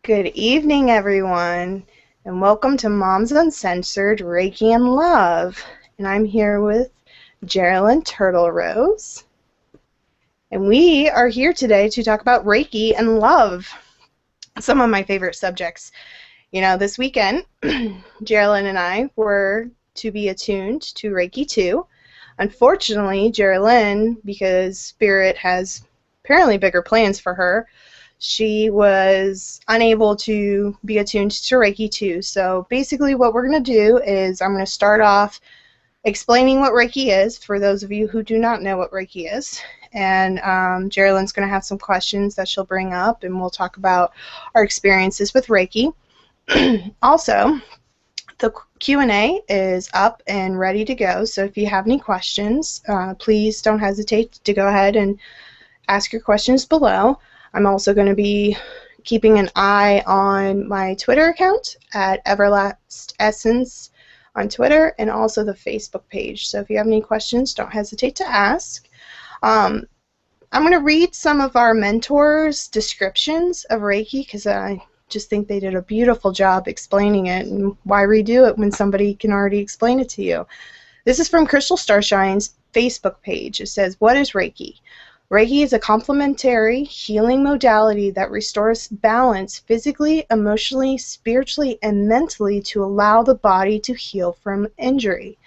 Good evening, everyone, and welcome to Mom's Uncensored, Reiki and Love. And I'm here with Jerelyn Turtlerose, and we are here today to talk about Reiki and love, some of my favorite subjects. This weekend, Jerelyn and I were to be attuned to Reiki 2. Unfortunately, Jerelyn, because Spirit has apparently bigger plans for her, she was unable to be attuned to Reiki 2. So basically what we're going to do is I'm going to start off explaining what Reiki is for those of you who do not know what Reiki is. And Jerelyn's going to have some questions that she'll bring up, and we'll talk about our experiences with Reiki. Also, the Q&A is up and ready to go, so if you have any questions, please don't hesitate to go ahead and ask your questions below. I'm also going to be keeping an eye on my Twitter account at Everlast Essence on Twitter, and also the Facebook page. So if you have any questions, don't hesitate to ask. I'm going to read some of our mentors' descriptions of Reiki because I just think they did a beautiful job explaining it, and why redo it when somebody can already explain it to you. This is from Crystal Starshine's Facebook page. It says, "What is Reiki? Reiki is a complementary healing modality that restores balance physically, emotionally, spiritually, and mentally to allow the body to heal from injury,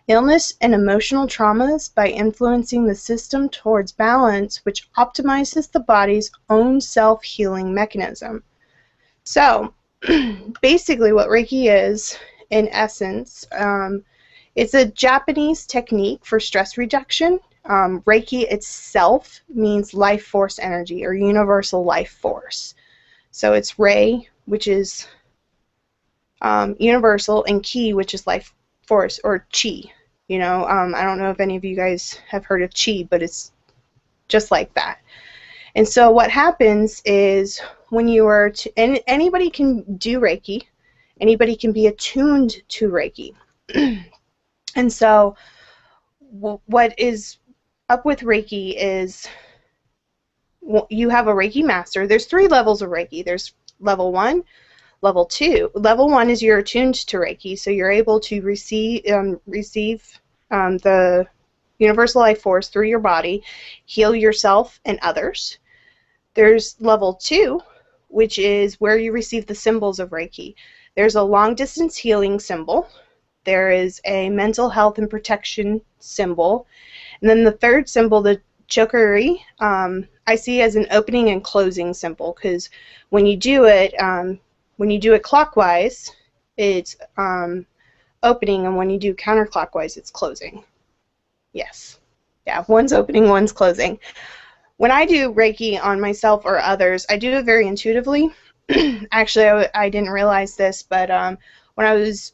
illness, and emotional traumas by influencing the system towards balance, which optimizes the body's own self-healing mechanism." So, basically what Reiki is, in essence, it's a Japanese technique for stress reduction. Reiki itself means life force energy or universal life force. So it's Rei, which is universal, and Ki, which is life force, or Chi. I don't know if any of you guys have heard of Chi, but it's just like that. And so what happens is when you are, and anybody can do Reiki, anybody can be attuned to Reiki. And so what is up with Reiki is you have a Reiki master. There's 3 levels of Reiki. There's level 1, level 2. Level 1 is you're attuned to Reiki, so you're able to receive the universal life force through your body, heal yourself and others. There's level 2, which is where you receive the symbols of Reiki. There's a long distance healing symbol. There is a mental health and protection symbol. And then the third symbol, the chokuri, I see as an opening and closing symbol, because when you do it clockwise, it's opening, and when you do counterclockwise, it's closing. Yes. Yeah, one's opening, one's closing. When I do Reiki on myself or others, I do it very intuitively. Actually, I didn't realize this, but when I was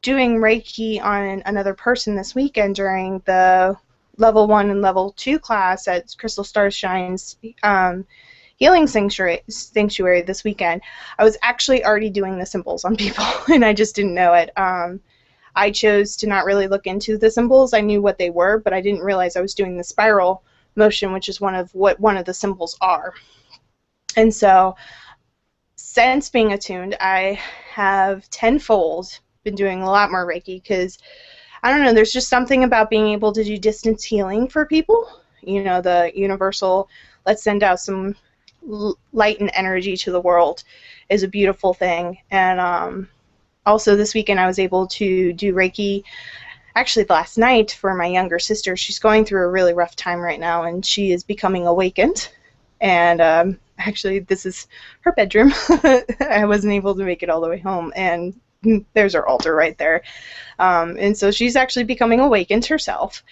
doing Reiki on another person this weekend during the level 1 and level 2 class at Crystal Starshine's healing sanctuary this weekend, I was actually already doing the symbols on people, and I just didn't know it. I chose to not really look into the symbols. I knew what they were, but I didn't realize I was doing the spiral motion, which is one of the symbols are. And so, since being attuned, I have tenfold been doing a lot more Reiki, because I don't know, there's just something about being able to do distance healing for people. The universal, let's send out some light and energy to the world, is a beautiful thing. And also this weekend I was able to do Reiki, actually last night, for my younger sister. She's going through a really rough time right now, and she is becoming awakened. And actually this is her bedroom. I wasn't able to make it all the way home, and there's her altar right there. And so she's actually becoming awakened herself,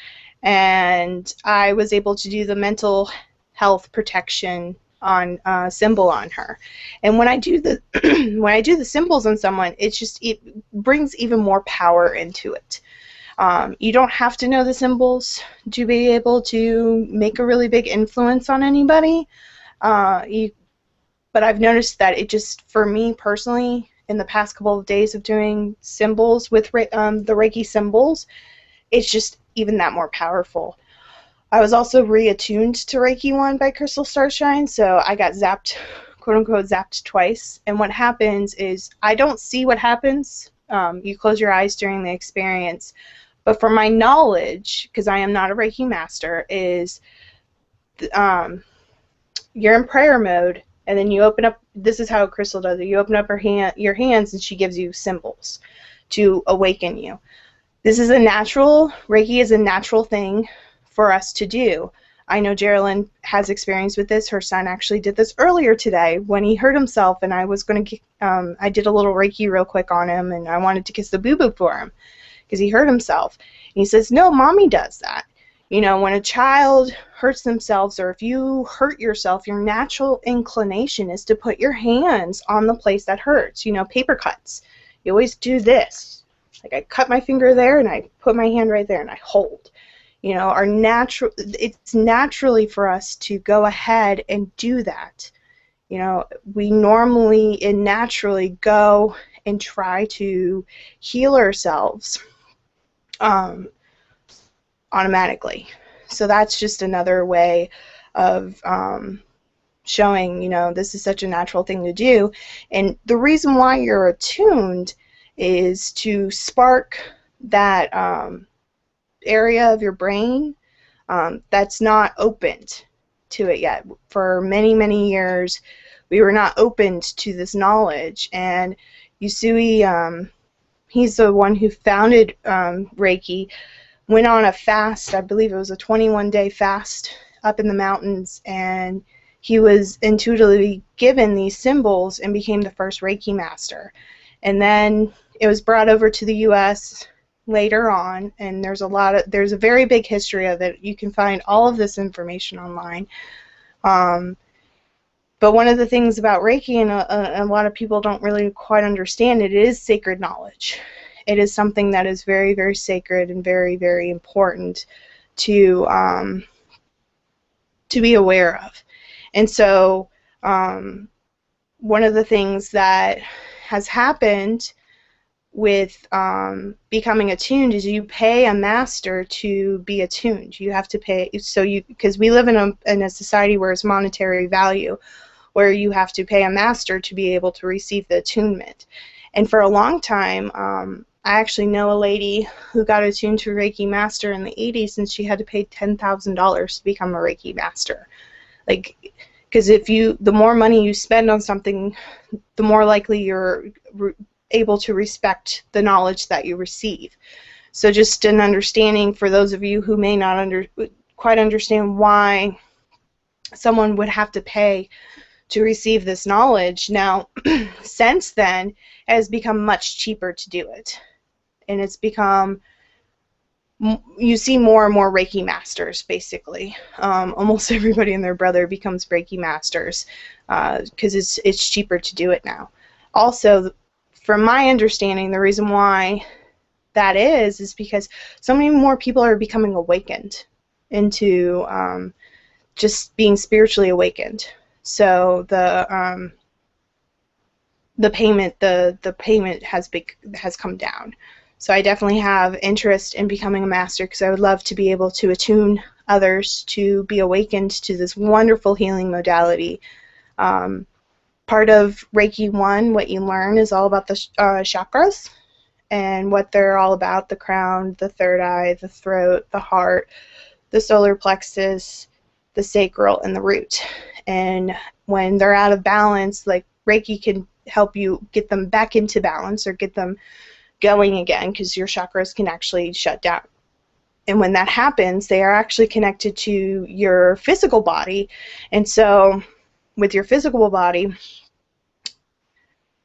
and I was able to do the mental health protection on symbol on her. And when I do the when I do the symbols on someone, it brings even more power into it. You don't have to know the symbols to be able to make a really big influence on anybody. But I've noticed that it just, for me personally, in the past couple of days of doing symbols with the Reiki symbols, it's just even that more powerful. I was also reattuned to Reiki 1 by Crystal Starshine, so I got zapped quote-unquote zapped twice, and what happens is I don't see what happens. You close your eyes during the experience, but from my knowledge, because I am not a Reiki master, is you're in prayer mode, and then you open up, this is how Crystal does it, you open up your hands, and she gives you symbols to awaken you. This is a natural, Reiki is a natural thing for us to do. I know Jerelyn has experience with this. Her son actually did this earlier today when he hurt himself, and I was going to, I did a little Reiki real quick on him, and I wanted to kiss the boo-boo for him because he hurt himself. And he says, no, mommy does that. You know, when a child hurts themselves, or if you hurt yourself, your natural inclination is to put your hands on the place that hurts. You know, paper cuts. You always do this. Like I cut my finger there, and I put my hand right there, and I hold. You know, it's naturally for us to go ahead and do that. You know, we normally and naturally go and try to heal ourselves automatically. So that's just another way of showing, you know, this is such a natural thing to do. And the reason why you're attuned is to spark that area of your brain that's not opened to it yet. For many, many years, we were not opened to this knowledge. And Yusui, he's the one who founded Reiki, went on a fast. I believe it was a 21-day fast up in the mountains, and he was intuitively given these symbols and became the first Reiki master. And then it was brought over to the U.S. later on, and there's a very big history of it. You can find all of this information online. But one of the things about Reiki, and a lot of people don't really quite understand it, is sacred knowledge. It is something that is very, very sacred and very, very important to be aware of. And so one of the things that has happened with becoming attuned is you pay a master to be attuned. You have to pay, because we live in a society where it's monetary value, where you have to pay a master to be able to receive the attunement. And for a long time, I actually know a lady who got attuned to a Reiki master in the 80s, and she had to pay $10,000 to become a Reiki master. Like, because the more money you spend on something, the more likely you're able to respect the knowledge that you receive. So just an understanding for those of you who may not quite understand why someone would have to pay to receive this knowledge. Now, since then, it has become much cheaper to do it. And it's become, you see more and more Reiki masters, basically. Almost everybody and their brother becomes Reiki masters because it's cheaper to do it now. Also, from my understanding, the reason why that is because so many more people are becoming awakened into just being spiritually awakened. So the payment has come down. So I definitely have interest in becoming a master because I would love to be able to attune others to be awakened to this wonderful healing modality. Part of Reiki 1, what you learn is all about the chakras and what they're all about: the crown, the third eye, the throat, the heart, the solar plexus, the sacral, and the root. And when they're out of balance, like, Reiki can help you get them back into balance or get them going again, because your chakras can actually shut down. And when that happens, they are actually connected to your physical body. And so with your physical body,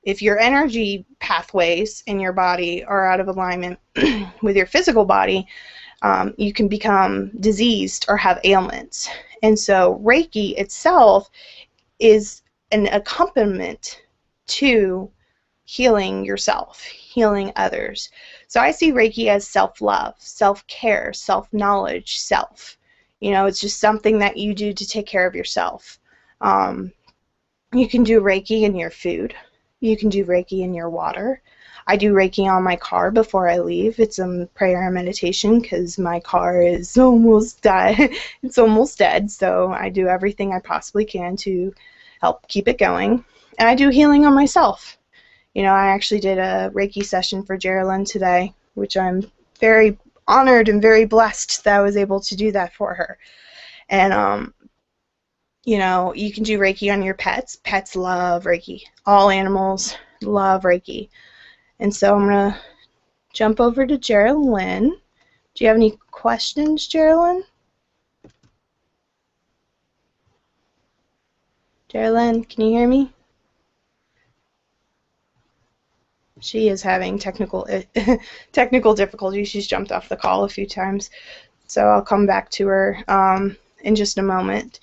if your energy pathways in your body are out of alignment with your physical body, you can become diseased or have ailments. And so Reiki itself is an accompaniment to healing yourself, healing others. So I see Reiki as self-love, self-care, self-knowledge, self. You know, it's just something that you do to take care of yourself. You can do Reiki in your food. You can do Reiki in your water. I do Reiki on my car before I leave. It's a prayer and meditation because my car is almost dead. It's almost dead, so I do everything I possibly can to help keep it going. And I do healing on myself. You know, I actually did a Reiki session for Jerelyn today, which I'm very honored and very blessed that I was able to do that for her. And, you know, you can do Reiki on your pets. Pets love Reiki. All animals love Reiki. And so I'm going to jump over to Jerelyn. Do you have any questions, Jerelyn? Jerelyn, can you hear me? She is having technical difficulties. She's jumped off the call a few times. So I'll come back to her in just a moment.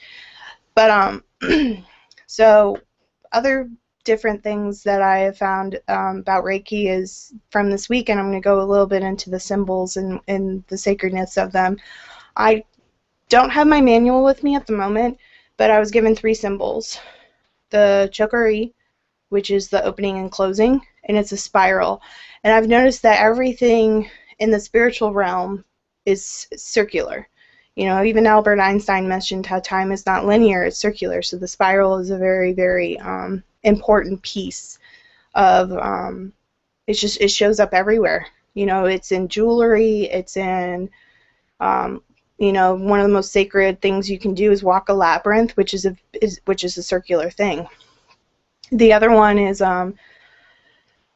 But so other different things that I have found about Reiki is from this week, and I'm going to go a little bit into the symbols and the sacredness of them. I don't have my manual with me at the moment, but I was given 3 symbols. The chokari, which is the opening and closing, and it's a spiral. And I've noticed that everything in the spiritual realm is circular. You know, even Albert Einstein mentioned how time is not linear, it's circular. So the spiral is a very, very important piece of, it shows up everywhere. You know, it's in jewelry, it's in, you know, one of the most sacred things you can do is walk a labyrinth, which is a circular thing. The other one is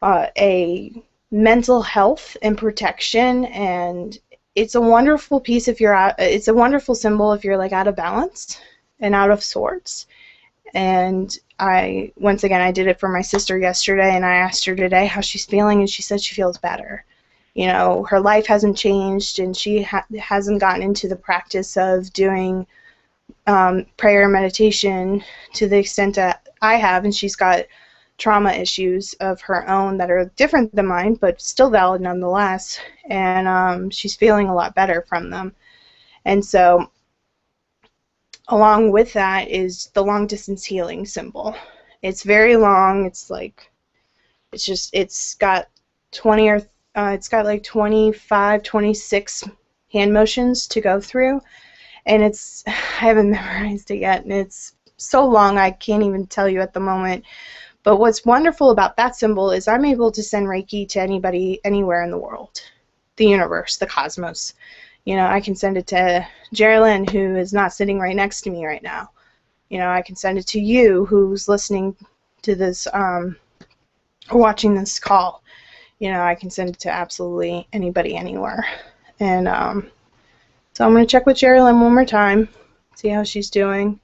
a mental health and protection, and it's a wonderful piece if you're out, it's a wonderful symbol if you're like out of balance and out of sorts. And once again, I did it for my sister yesterday, and I asked her today how she's feeling, and she said she feels better. You know, her life hasn't changed, and she hasn't gotten into the practice of doing prayer and meditation to the extent that I have, and she's got trauma issues of her own that are different than mine, but still valid nonetheless, and she's feeling a lot better from them. And so along with that is the long distance healing symbol. It's very long. It's like, it's got 20 or it's got like 25, 26 hand motions to go through, and I haven't memorized it yet, and it's so long I can't even tell you at the moment. But what's wonderful about that symbol is I'm able to send Reiki to anybody, anywhere in the world, the universe, the cosmos. You know, I can send it to Jerelyn, who is not sitting right next to me right now. You know, I can send it to you, who's listening to this, or watching this call. You know, I can send it to absolutely anybody, anywhere. And so I'm going to check with Jerelyn one more time, see how she's doing.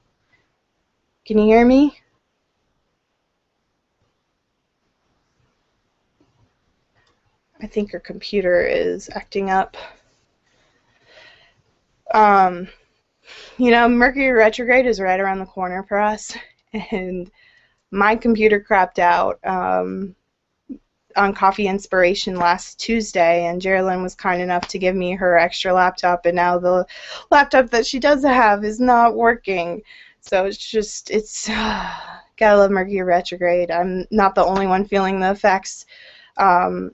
Can you hear me? I think her computer is acting up. You know, Mercury retrograde is right around the corner for us, and my computer crapped out on Coffee Inspiration last Tuesday, and Jerelyn was kind enough to give me her extra laptop, and now the laptop that she does have is not working. So it's gotta love Mercury retrograde. I'm not the only one feeling the effects.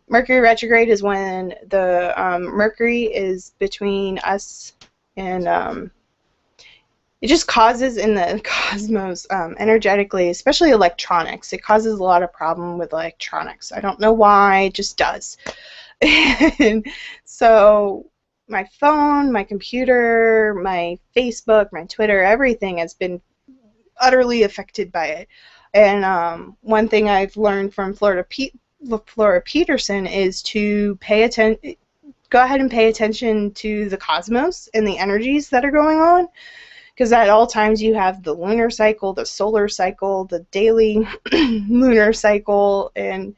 Mercury retrograde is when the Mercury is between us and it just causes in the cosmos energetically, especially electronics, it causes a lot of problem with electronics. I don't know why, it just does. And so my phone, my computer, my Facebook, my Twitter, everything has been utterly affected by it. And one thing I've learned from Flora Peterson is to go ahead and pay attention to the cosmos and the energies that are going on, because at all times you have the lunar cycle, the solar cycle, the daily lunar cycle, and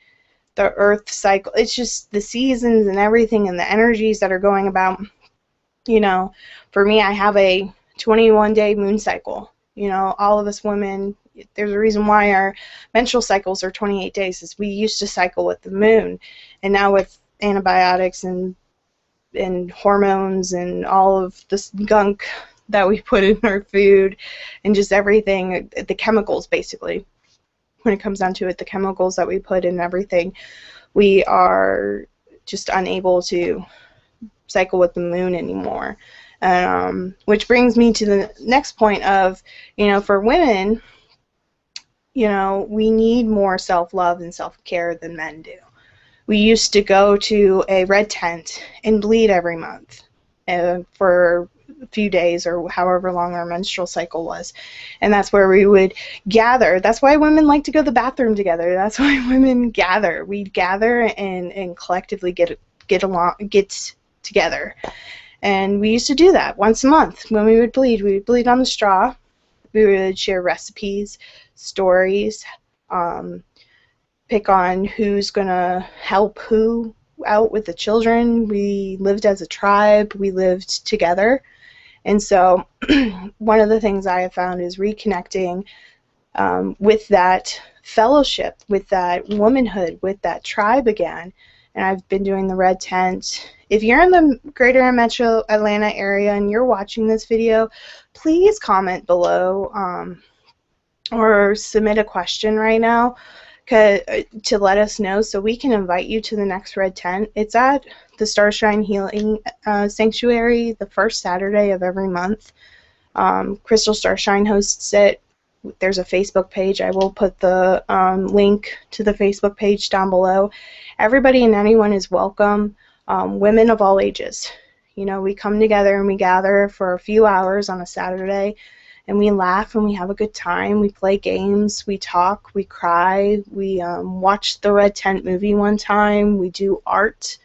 the earth cycle. It's just the seasons and everything and the energies that are going about. You know, for me, I have a 21-day moon cycle. You know, all of us women, there's a reason why our menstrual cycles are 28 days, is we used to cycle with the moon. And now with antibiotics and hormones and all of this gunk that we put in our food and just everything, the chemicals basically, when it comes down to it, the chemicals that we put in everything, we are just unable to cycle with the moon anymore. Which brings me to the next point of, you know, for women, you know, we need more self-love and self-care than men do. We used to go to a red tent and bleed every month for a few days or however long our menstrual cycle was. And that's where we would gather. That's why women like to go to the bathroom together. That's why women gather. We gather and collectively get together. And we used to do that once a month when we would bleed. We would bleed on the straw. We would share recipes, stories, pick on who's going to help who out with the children. We lived as a tribe. We lived together. And so one of the things I have found is reconnecting with that fellowship, with that womanhood, with that tribe again. And I've been doing the red tent. If you're in the greater Metro Atlanta area and you're watching this video, please comment below or submit a question right now to let us know so we can invite you to the next red tent. It's at the Starshine Healing Sanctuary the first Saturday of every month. Crystal Starshine hosts it. There's a Facebook page. I will put the link to the Facebook page down below. Everybody and anyone is welcome. Women of all ages. You know, we come together and we gather for a few hours on a Saturday, and we laugh and we have a good time. We play games, we talk, we cry, we watch the Red Tent movie one time, we do art,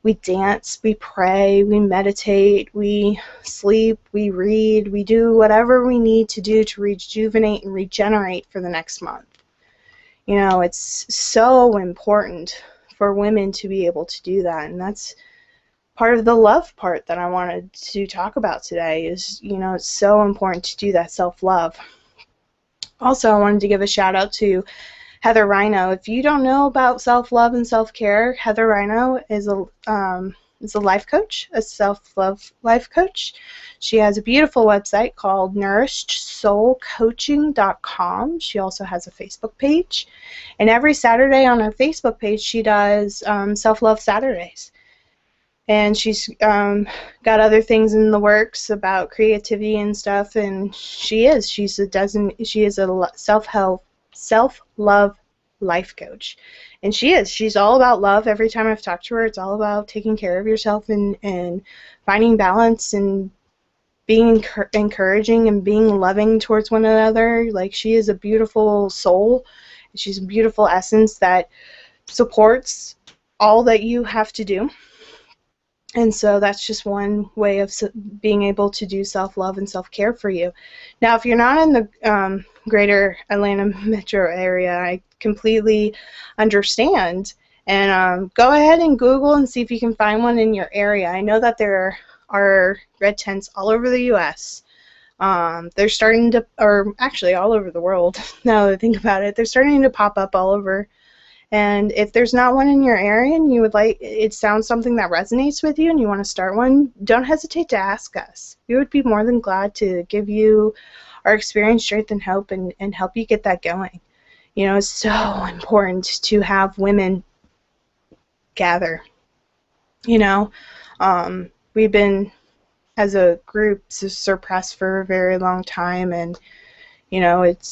we dance, we pray, we meditate, we sleep, we read, we do whatever we need to do to rejuvenate and regenerate for the next month. You know, it's so important for women to be able to do that, and that's part of the love part that I wanted to talk about today is, you know, it's so important to do that self-love. Also, I wanted to give a shout out to Heather Rhino. If you don't know about self-love and self-care, Heather Rhino is a life coach, a self-love life coach. She has a beautiful website called nourishedsoulcoaching.com. She also has a Facebook page. And every Saturday on her Facebook page, she does self-love Saturdays. And she's got other things in the works about creativity and stuff, and she is a self-love life coach, and she's all about love. Every time I've talked to her, it's all about taking care of yourself and finding balance and being encouraging and being loving towards one another. Like, she is a beautiful soul. She's a beautiful essence that supports all that you have to do. And so that's just one way of being able to do self-love and self-care for you. Now, if you're not in the greater Atlanta metro area, I completely understand. And go ahead and Google and see if you can find one in your area. I know that there are red tents all over the U.S. They're starting to, or actually all over the world, now that I think about it. They're starting to pop up all over. And if there's not one in your area and you would like, it sounds something that resonates with you and you want to start one, don't hesitate to ask us. We would be more than glad to give you our experience, strength, and hope and help you get that going. You know, it's so important to have women gather. You know, we've been, as a group, suppressed for a very long time, and, you know, it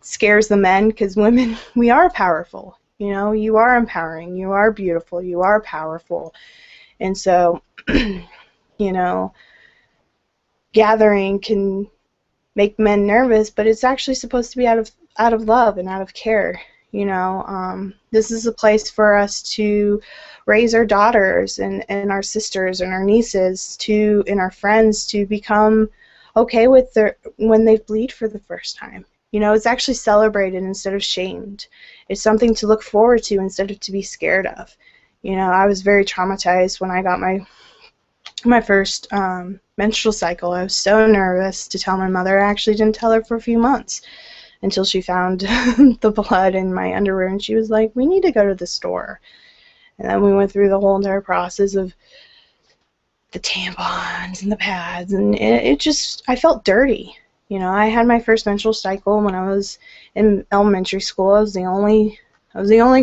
scares the men because women, we are powerful. You know, you are empowering, you are beautiful, you are powerful. And so, you know, gathering can make men nervous, but it's actually supposed to be out of love and out of care. You know, this is a place for us to raise our daughters and our sisters and our nieces and our friends to become okay with when they bleed for the first time. You know, it's actually celebrated instead of shamed. It's something to look forward to instead of to be scared of. You know, I was very traumatized when I got my first menstrual cycle. I was so nervous to tell my mother. I actually didn't tell her for a few months until she found the blood in my underwear, and she was like, "We need to go to the store." And then we went through the whole entire process of the tampons and the pads, and it just, I felt dirty. You know, I had my first menstrual cycle when I was in elementary school. I was the only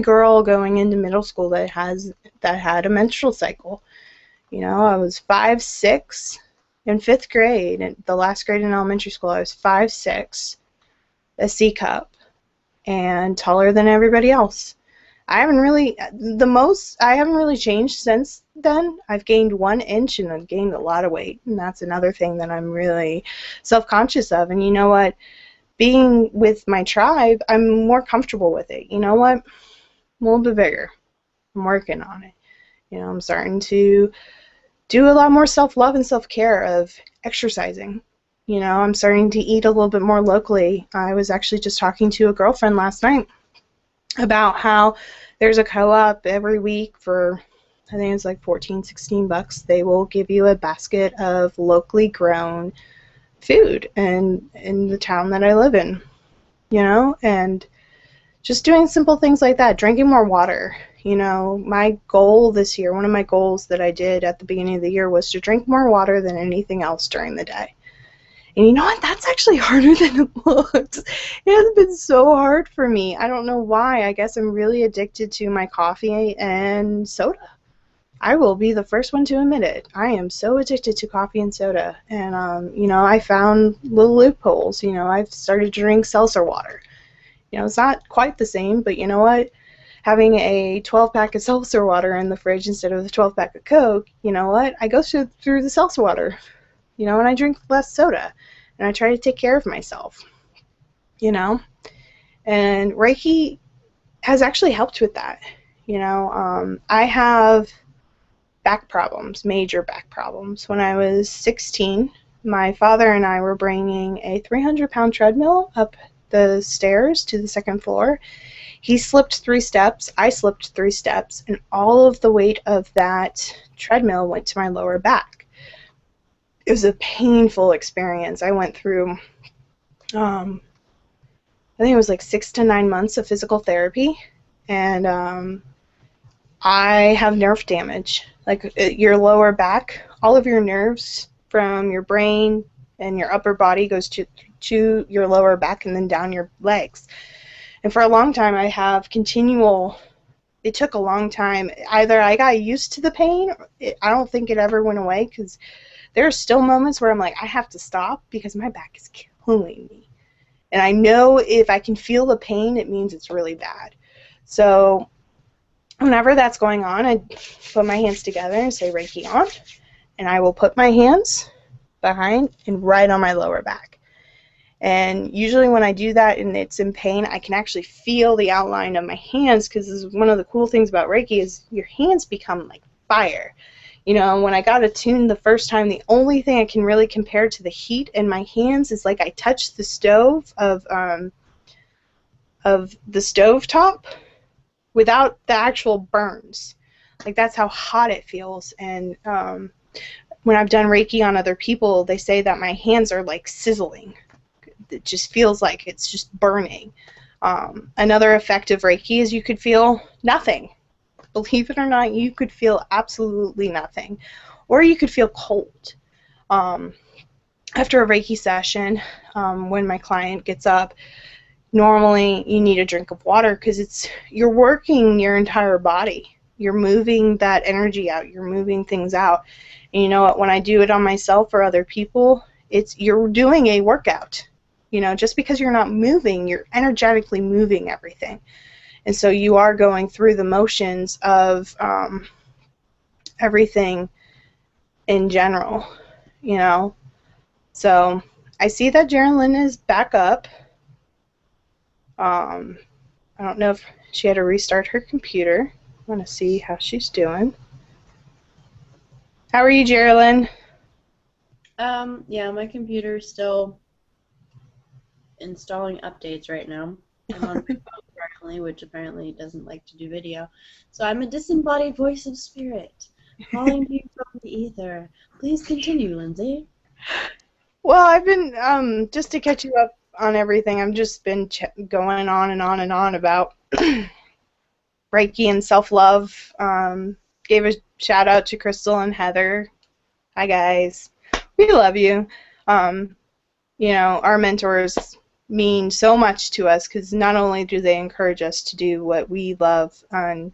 girl going into middle school that had a menstrual cycle. You know, I was 5'6" in 5th grade, and the last grade in elementary school I was 5'6", a C cup, and taller than everybody else. I haven't really changed since then. I've gained 1 inch and I've gained a lot of weight, and that's another thing that I'm really self-conscious of. And you know what? Being with my tribe, I'm more comfortable with it. You know what? I'm a little bit bigger. I'm working on it. You know, I'm starting to do a lot more self-love and self-care of exercising. You know, I'm starting to eat a little bit more locally. I was actually just talking to a girlfriend last night about how there's a co-op every week for, I think it's like 14, 16 bucks. They will give you a basket of locally grown food in the town that I live in, you know, and just doing simple things like that, drinking more water. You know, my goal this year, one of my goals that I did at the beginning of the year was to drink more water than anything else during the day. And you know what? That's actually harder than it looks. It has been so hard for me. I don't know why. I guess I'm really addicted to my coffee and soda. I will be the first one to admit it. I am so addicted to coffee and soda. And, you know, I found little loopholes. You know, I've started to drink seltzer water. You know, it's not quite the same, but you know what? Having a 12-pack of seltzer water in the fridge instead of the 12-pack of Coke, you know what? I go through the seltzer water. You know, and I drink less soda, and I try to take care of myself, you know, and Reiki has actually helped with that. You know, I have back problems, major back problems. When I was 16, my father and I were bringing a 300-pound treadmill up the stairs to the second floor. He slipped 3 steps, I slipped 3 steps, and all of the weight of that treadmill went to my lower back. It was a painful experience. I went through, I think it was like 6 to 9 months of physical therapy, and I have nerve damage. Like your lower back, all of your nerves from your brain and your upper body goes to your lower back and then down your legs. And for a long time, I have it took a long time. Either I got used to the pain, I don't think it ever went away, because there are still moments where I'm like, I have to stop because my back is killing me. And I know if I can feel the pain, it means it's really bad. So whenever that's going on, I put my hands together and say Reiki on, and I will put my hands behind and right on my lower back. And usually when I do that and it's in pain, I can actually feel the outline of my hands, because one of the cool things about Reiki is your hands become like fire. You know, when I got attuned the first time, the only thing I can really compare to the heat in my hands is like I touched the stove of the stove top without the actual burns. Like, that's how hot it feels. And when I've done Reiki on other people, they say that my hands are like sizzling. It just feels like it's just burning. Another effect of Reiki is you could feel nothing. Believe it or not, you could feel absolutely nothing. Or you could feel cold. After a Reiki session, when my client gets up, normally you need a drink of water, because you're working your entire body. You're moving that energy out. You're moving things out. And you know what? When I do it on myself or other people, you're doing a workout. You know, just because you're not moving, you're energetically moving everything. And so you are going through the motions of everything in general, you know. So I see that Jerelyn is back up. I don't know if she had to restart her computer. I want to see how she's doing. How are you, Jerelyn? Yeah, my computer's still installing updates right now. I'm on my phone currently, which apparently doesn't like to do video. So I'm a disembodied voice of spirit, calling to you from the ether. Please continue, Lindsay. Well, I've been, just to catch you up on everything, I've just been going on and on and on about Reiki and self-love. Gave a shout out to Crystal and Heather. Hi, guys. We love you. You know, our mentors mean so much to us, because not only do they encourage us to do what we love, and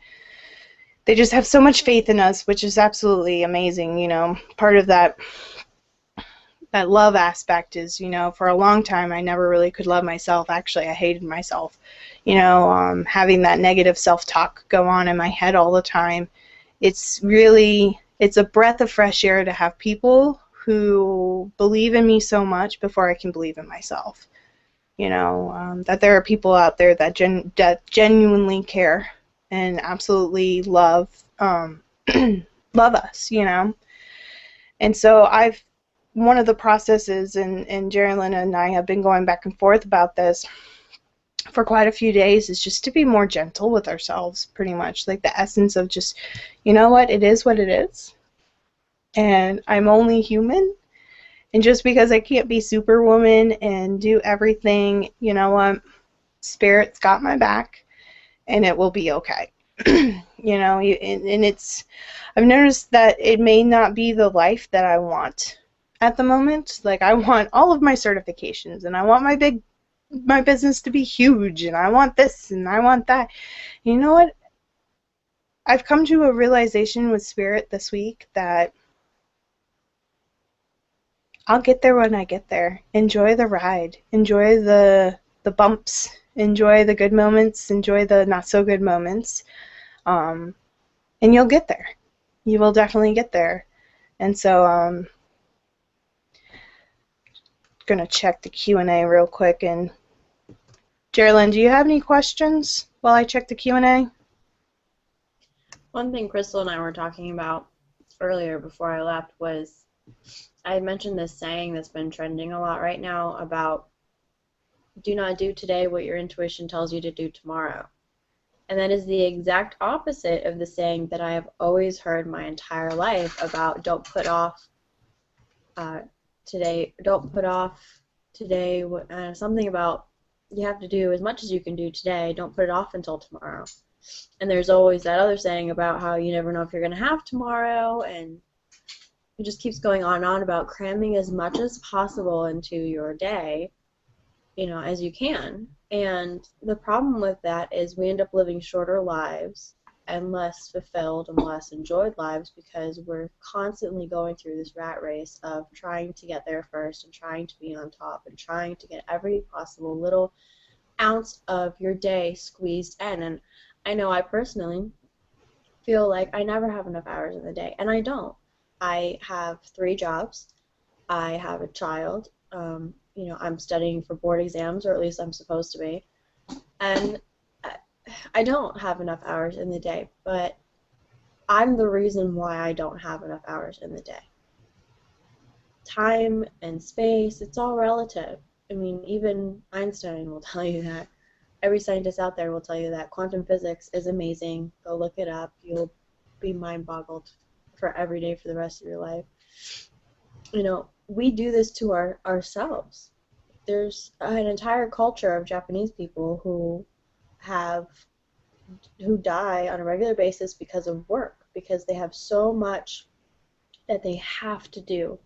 they just have so much faith in us, which is absolutely amazing. You know, part of that that love aspect is, for a long time I never really could love myself. Actually, I hated myself. Having that negative self-talk go on in my head all the time. It's a breath of fresh air to have people who believe in me so much before I can believe in myself. That there are people out there that genuinely care and absolutely love love us. And so one of the processes, and Jerelyn and I have been going back and forth about this for quite a few days, is just to be more gentle with ourselves, pretty much. Like the essence of just, it is what it is. And I'm only human. And just because I can't be Superwoman and do everything, you know what? Spirit's got my back, and it will be okay. And I've noticed that it may not be the life that I want at the moment. Like, I want all of my certifications, and I want my business to be huge, and I want this, and I want that. You know what? I've come to a realization with Spirit this week that I'll get there when I get there. Enjoy the ride. Enjoy the bumps. Enjoy the good moments. Enjoy the not so good moments. And you'll get there. You will definitely get there. And so gonna check the Q&A real quick. And Jerelyn, do you have any questions while I check the Q&A? One thing Crystal and I were talking about earlier before I left was I had mentioned this saying that's been trending a lot right now about do not do today what your intuition tells you to do tomorrow. And that is the exact opposite of the saying that I have always heard my entire life about don't put off today, something about you have to do as much as you can do today, don't put it off until tomorrow. And there's always that other saying about how you never know if you're going to have tomorrow, and it just keeps going on and on about cramming as much as possible into your day, as you can. And the problem with that is we end up living shorter lives and less fulfilled and less enjoyed lives because we're constantly going through this rat race of trying to get there first and trying to be on top and trying to get every possible little ounce of your day squeezed in. And I know I personally feel like I never have enough hours in the day, and I don't. I have 3 jobs. I have a child. I'm studying for board exams, or at least I'm supposed to be. And I don't have enough hours in the day, but I'm the reason why I don't have enough hours in the day. Time and space, it's all relative. I mean, even Einstein will tell you that. Every scientist out there will tell you that quantum physics is amazing. Go look it up. You'll be mind-boggled for every day for the rest of your life. We do this to ourselves. There's an entire culture of Japanese people who die on a regular basis because of work, because they have so much that they have to do,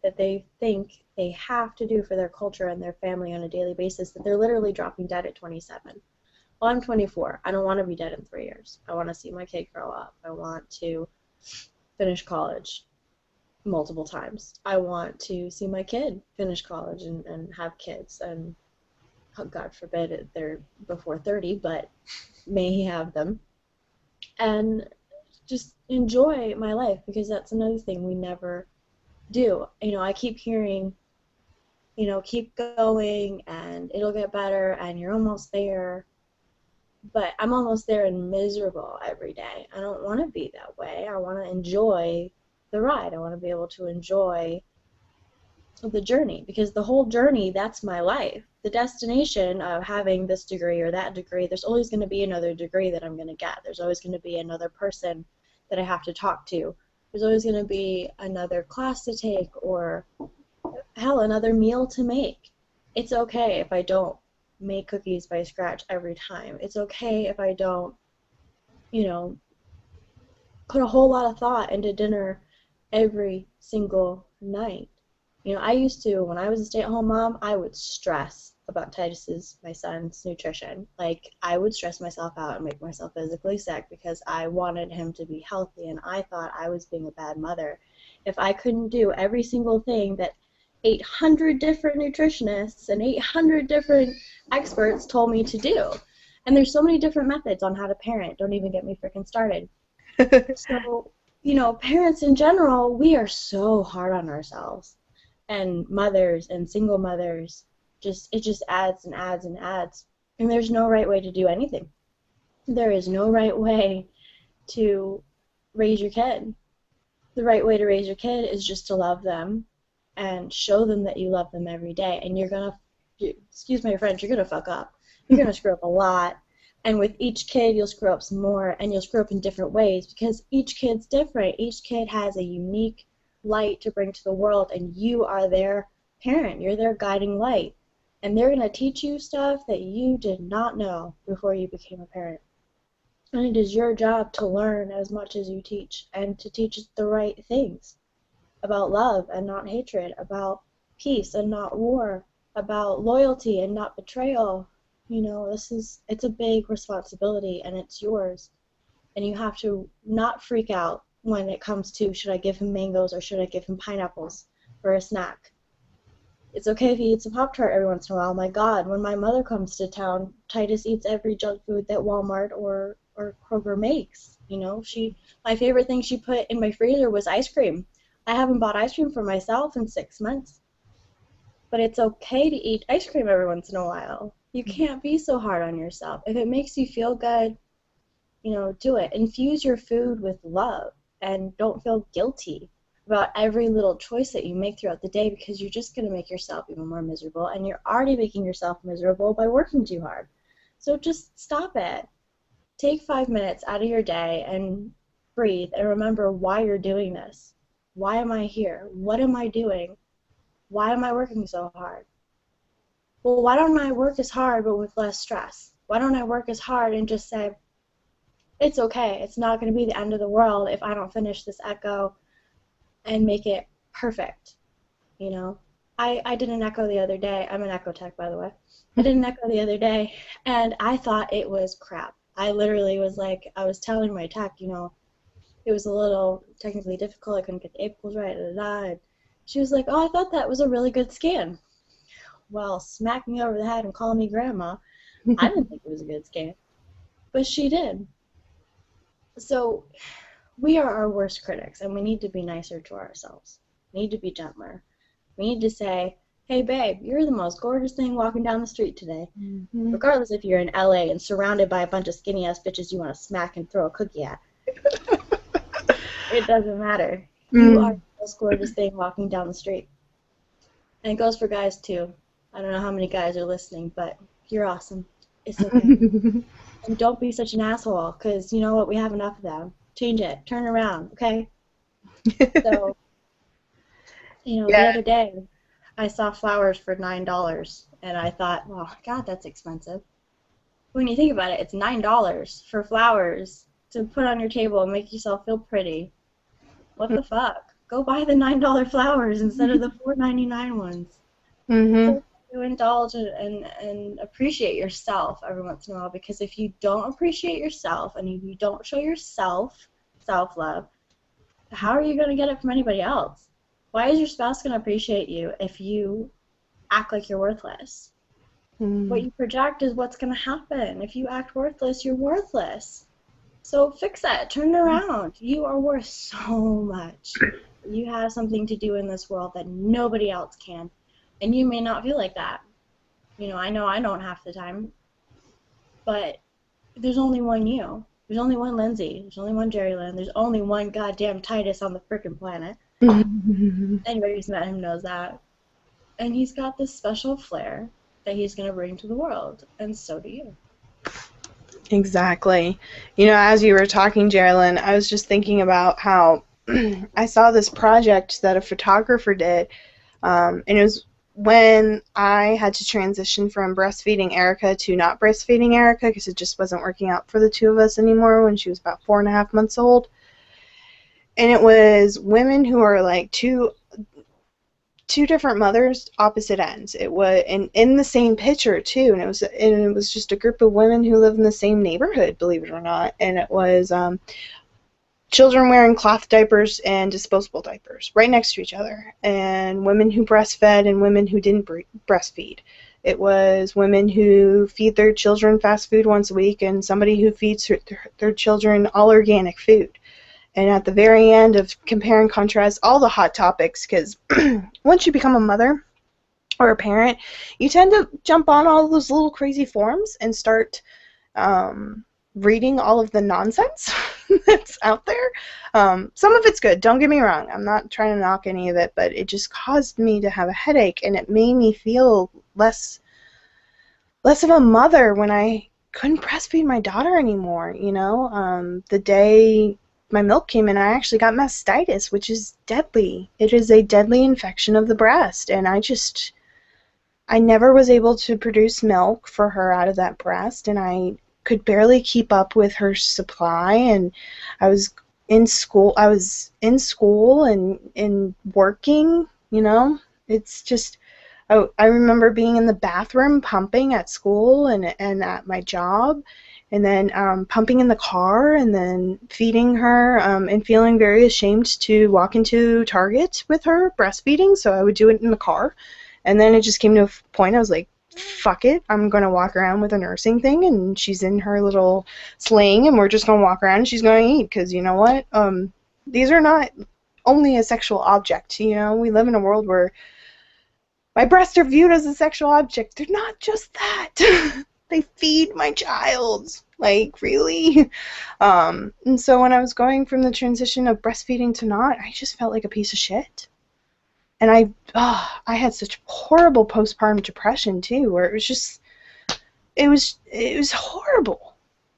that they think they have to do for their culture and their family on a daily basis, that they're literally dropping dead at 27. Well, I'm 24. I don't want to be dead in 3 years. I want to see my kid grow up. I want to finish college multiple times. I want to see my kid finish college and have kids, and God forbid they're before 30, but may he have them. And just enjoy my life, because that's another thing we never do. I keep hearing, keep going and it'll get better and you're almost there. But I'm almost there and miserable every day. I don't want to be that way. I want to enjoy the ride. I want to be able to enjoy the journey, because the whole journey, that's my life. The destination of having this degree or that degree, there's always going to be another degree that I'm going to get. There's always going to be another person that I have to talk to. There's always going to be another class to take, or hell, another meal to make. It's okay if I don't make cookies by scratch every time. It's okay if I don't, put a whole lot of thought into dinner every single night. I used to, when I was a stay-at-home mom, I would stress about Titus's, my son's, nutrition. Like, I would stress myself out and make myself physically sick because I wanted him to be healthy, and I thought I was being a bad mother if I couldn't do every single thing that 800 different nutritionists and 800 different experts told me to do. And there's so many different methods on how to parent. Don't even get me freaking started. So, parents in general, we are so hard on ourselves. And mothers and single mothers, it just adds and adds and adds. And there's no right way to do anything. There is no right way to raise your kid. The right way to raise your kid is just to love them and show them that you love them every day. And you're going to, excuse my French, you're going to fuck up. You're going to screw up a lot. And with each kid, you'll screw up some more, and you'll screw up in different ways because each kid's different. Each kid has a unique light to bring to the world, and you are their parent. You're their guiding light. And they're going to teach you stuff that you did not know before you became a parent. And it is your job to learn as much as you teach, and to teach the right things about love and not hatred, about peace and not war, about loyalty and not betrayal. It's a big responsibility, and it's yours. And you have to not freak out when it comes to, should I give him mangoes or should I give him pineapples for a snack? It's okay if he eats a Pop-Tart every once in a while. My God, when my mother comes to town, Titus eats every junk food that Walmart or Kroger makes. My favorite thing she put in my freezer was ice cream. I haven't bought ice cream for myself in 6 months. But it's okay to eat ice cream every once in a while. You can't be so hard on yourself. If it makes you feel good, do it. Infuse your food with love, and don't feel guilty about every little choice that you make throughout the day, because you're just going to make yourself even more miserable, and you're already making yourself miserable by working too hard. So just stop it. Take 5 minutes out of your day and breathe and remember why you're doing this. Why am I here? What am I doing? Why am I working so hard? Well, why don't I work as hard but with less stress? Why don't I work as hard and just say, it's okay, it's not going to be the end of the world if I don't finish this echo and make it perfect, I did an echo the other day. I'm an echo tech, by the way. I did an echo the other day, and I thought it was crap. I literally was like, I was telling my tech, it was a little technically difficult. I couldn't get the apicals right, and she was like, oh, I thought that was a really good scan. Well, smack me over the head and call me grandma. I didn't think it was a good scan, but she did. So we are our worst critics, and we need to be nicer to ourselves. We need to be gentler. We need to say, hey, babe, you're the most gorgeous thing walking down the street today. Mm-hmm. Regardless if you're in LA and surrounded by a bunch of skinny-ass bitches you want to smack and throw a cookie at. It doesn't matter. You are the most gorgeous thing walking down the street. And it goes for guys, too. I don't know how many guys are listening, but you're awesome. It's okay. And don't be such an asshole, because you know what? We have enough of them. Change it. Turn around, okay? So, the other day, I saw flowers for $9, and I thought, well, God, that's expensive. When you think about it, it's $9 for flowers to put on your table and make yourself feel pretty. What the fuck? Go buy the $9 flowers instead of the $4.99 ones. So you indulge and appreciate yourself every once in a while, because if you don't appreciate yourself and if you don't show yourself self-love, how are you going to get it from anybody else? Why is your spouse going to appreciate you if you act like you're worthless? What you project is what's going to happen. If you act worthless, you're worthless. So fix it. Turn it around. You are worth so much. You have something to do in this world that nobody else can. And you may not feel like that. I know I don't half the time. But there's only one you. There's only one Lindsay. There's only one Jerelyn. There's only one goddamn Titus on the frickin' planet. Anybody who's met him knows that. And he's got this special flair that he's going to bring to the world. And so do you. Exactly. As you were talking, Jerelyn, I was just thinking about how I saw this project that a photographer did, and it was when I had to transition from breastfeeding Erica to not breastfeeding Erica, because it just wasn't working out for the two of us anymore when she was about 4.5 months old. And it was women who are like two different mothers, opposite ends. It was in the same picture too, and it was just a group of women who live in the same neighborhood, believe it or not. And it was children wearing cloth diapers and disposable diapers right next to each other, and women who breastfed and women who didn't breastfeed. It was women who feed their children fast food once a week and somebody who feeds their children all organic food. And at the very end of compare and contrast all the hot topics, because once you become a mother or a parent, you tend to jump on all those little crazy forums and start reading all of the nonsense that's out there. Some of it's good, don't get me wrong. I'm not trying to knock any of it, but it just caused me to have a headache, and it made me feel less of a mother when I couldn't breastfeed my daughter anymore, you know? The day my milk came in, I actually got mastitis, which is deadly. It is a deadly infection of the breast, and I never was able to produce milk for her out of that breast, and I could barely keep up with her supply, and I was in school and working, you know. It's just, I remember being in the bathroom pumping at school and at my job, and then pumping in the car, and then feeding her, and feeling very ashamed to walk into Target with her breastfeeding, so I would do it in the car. And then it just came to a point I was like, fuck it, I'm going to walk around with a nursing thing, and she's in her little sling, and we're just going to walk around and she's going to eat, because you know what? These are not only a sexual object, you know? We live in a world where my breasts are viewed as a sexual object. They're not just that. They feed my child. Like, really? And so when I was going from the transition of breastfeeding to not, I just felt like a piece of shit. And I had such horrible postpartum depression too, where it was just, it was horrible.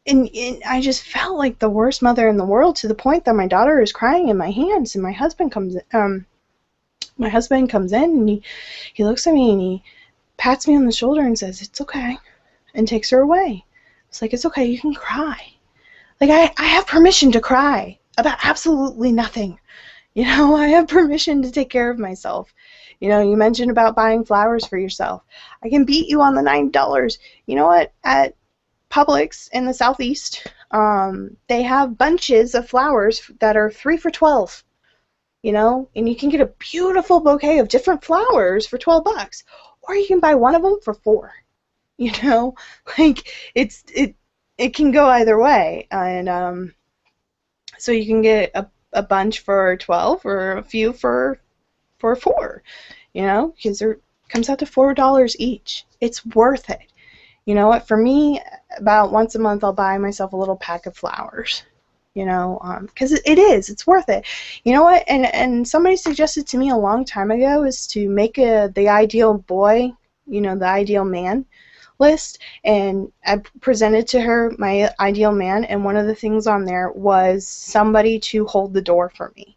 And I just felt like the worst mother in the world, to the point that my daughter is crying in my hands, and my husband comes in, and he looks at me and he pats me on the shoulder and says, "It's okay," and takes her away. It's like, it's okay, you can cry. Like, I have permission to cry about absolutely nothing. You know, I have permission to take care of myself. You know, you mentioned about buying flowers for yourself. I can beat you on the $9. You know what? At Publix in the Southeast, they have bunches of flowers that are 3 for $12. You know, and you can get a beautiful bouquet of different flowers for $12, or you can buy one of them for $4. You know, like it can go either way, and so you can get a bunch for $12 or a few for $4. You know, because it comes out to $4 each. It's worth it. You know what? For me, about once a month, I'll buy myself a little pack of flowers. You know, because it's worth it. You know what? And somebody suggested to me a long time ago is to make the ideal boy, you know, the ideal man list, and I presented to her my ideal man, and one of the things on there was somebody to hold the door for me.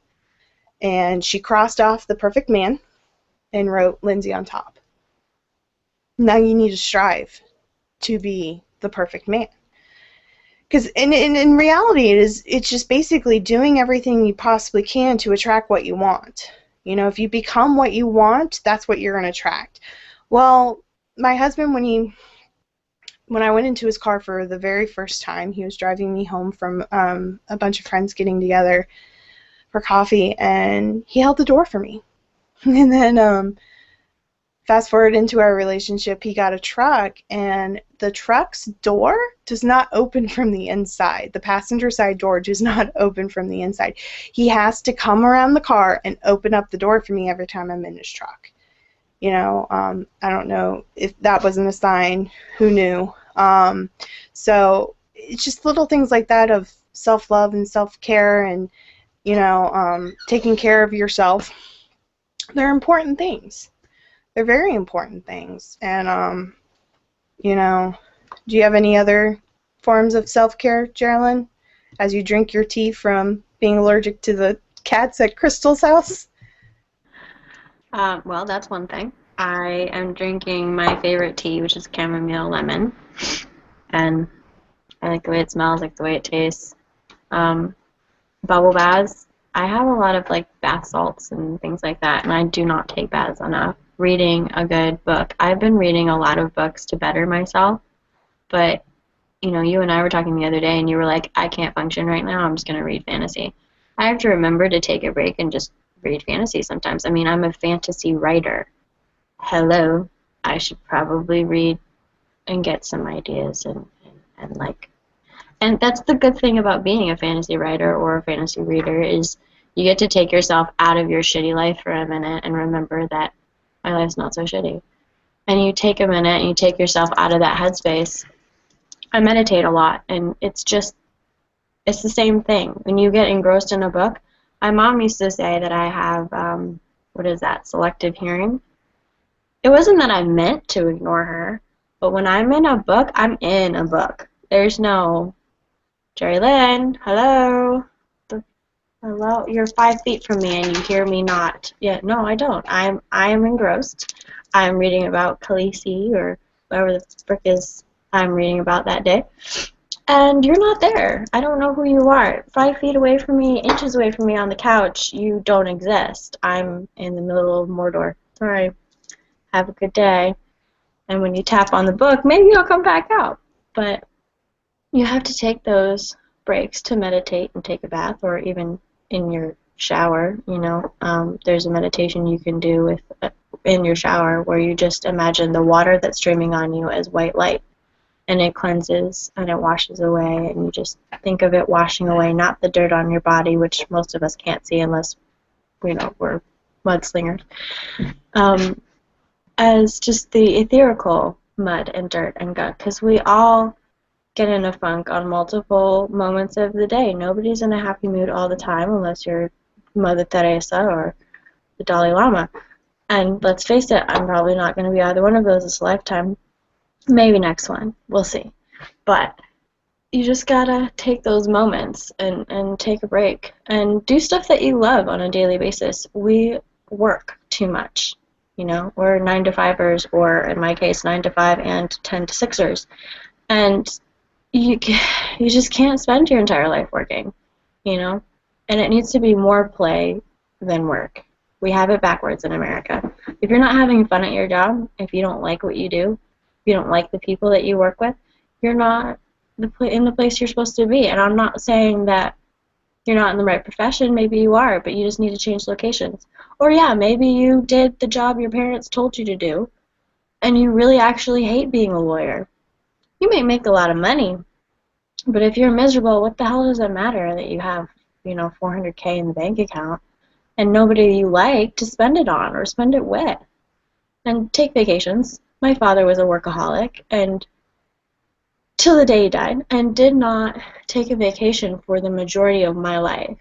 And she crossed off the perfect man and wrote Lindsay on top. Now you need to strive to be the perfect man. Because in reality, it's just basically doing everything you possibly can to attract what you want. You know, if you become what you want, that's what you're going to attract. Well, my husband, when I went into his car for the very first time, he was driving me home from a bunch of friends getting together for coffee, and he held the door for me. And then fast forward into our relationship, he got a truck, and the truck's door does not open from the inside. The passenger side door does not open from the inside. He has to come around the car and open up the door for me every time I'm in his truck. You know, I don't know if that wasn't a sign. Who knew? So it's just little things like that of self-love and self-care, and, you know, taking care of yourself. They're important things. They're very important things. And, you know, do you have any other forms of self-care, Jerelyn, as you drink your tea from being allergic to the cats at Crystal's house? Well, that's one thing. I am drinking my favorite tea, which is chamomile lemon, and I like the way it smells, like the way it tastes. Bubble baths. I have a lot of like bath salts and things like that, and I do not take baths enough. Reading a good book. I've been reading a lot of books to better myself, but you know, you and I were talking the other day, and you were like, I can't function right now. I'm just going to read fantasy. I have to remember to take a break and just read fantasy sometimes. I mean, I'm a fantasy writer. Hello. I should probably read and get some ideas and like, and that's the good thing about being a fantasy writer or a fantasy reader is you get to take yourself out of your shitty life for a minute and remember that my life's not so shitty. And you take a minute and you take yourself out of that headspace. I meditate a lot, and it's the same thing. When you get engrossed in a book, my mom used to say that I have, what is that, selective hearing? It wasn't that I meant to ignore her, but when I'm in a book, I'm in a book. There's no, Jerelyn, hello? Hello? You're 5 feet from me and you hear me not. Yeah, no, I don't. I am engrossed. I'm reading about Khaleesi or whatever the frick is I'm reading about that day. And you're not there. I don't know who you are. 5 feet away from me, inches away from me on the couch, you don't exist. I'm in the middle of Mordor. Sorry. Have a good day. And when you tap on the book, maybe you'll come back out. But you have to take those breaks to meditate and take a bath, or even in your shower, you know. There's a meditation you can do with in your shower where you just imagine the water that's streaming on you as white light. And it cleanses and it washes away, and you just think of it washing away, not the dirt on your body, which most of us can't see unless, you know, we're mudslingers, as just the etherical mud and dirt and gunk, because we all get in a funk on multiple moments of the day. Nobody's in a happy mood all the time unless you're Mother Teresa or the Dalai Lama. And let's face it, I'm probably not going to be either one of those this lifetime. Maybe next one. We'll see. But you just gotta take those moments and take a break and do stuff that you love on a daily basis. We work too much. You know, we're 9-to-5ers, or in my case, 9 to 5 and 10 to 6ers. And you just can't spend your entire life working, you know? And it needs to be more play than work. We have it backwards in America. If you're not having fun at your job, if you don't like what you do, if you don't like the people that you work with, you're not in the place you're supposed to be. And I'm not saying that you're not in the right profession. Maybe you are, but you just need to change locations. Or yeah, maybe you did the job your parents told you to do, and you really actually hate being a lawyer. You may make a lot of money, but if you're miserable, what the hell does it matter that you have, you know, $400K in the bank account and nobody you like to spend it on or spend it with? And take vacations. My father was a workaholic, and till the day he died, and did not take a vacation for the majority of my life.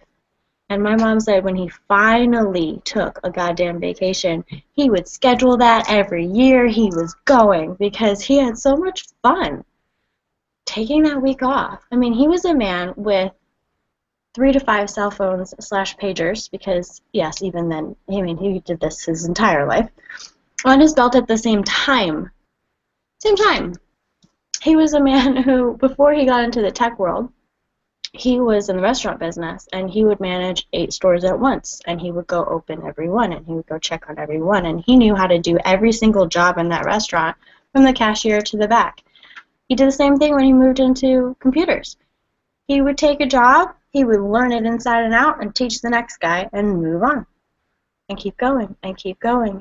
And my mom said when he finally took a goddamn vacation, he would schedule that every year he was going because he had so much fun taking that week off. I mean, he was a man with 3 to 5 cell phones / pagers, because, yes, even then, I mean, he did this his entire life, on his belt at the same time. Same time. He was a man who, before he got into the tech world, he was in the restaurant business, and he would manage 8 stores at once, and he would go open every one, and he would go check on every one, and he knew how to do every single job in that restaurant, from the cashier to the back. He did the same thing when he moved into computers. He would take a job, he would learn it inside and out, and teach the next guy, and move on, and keep going,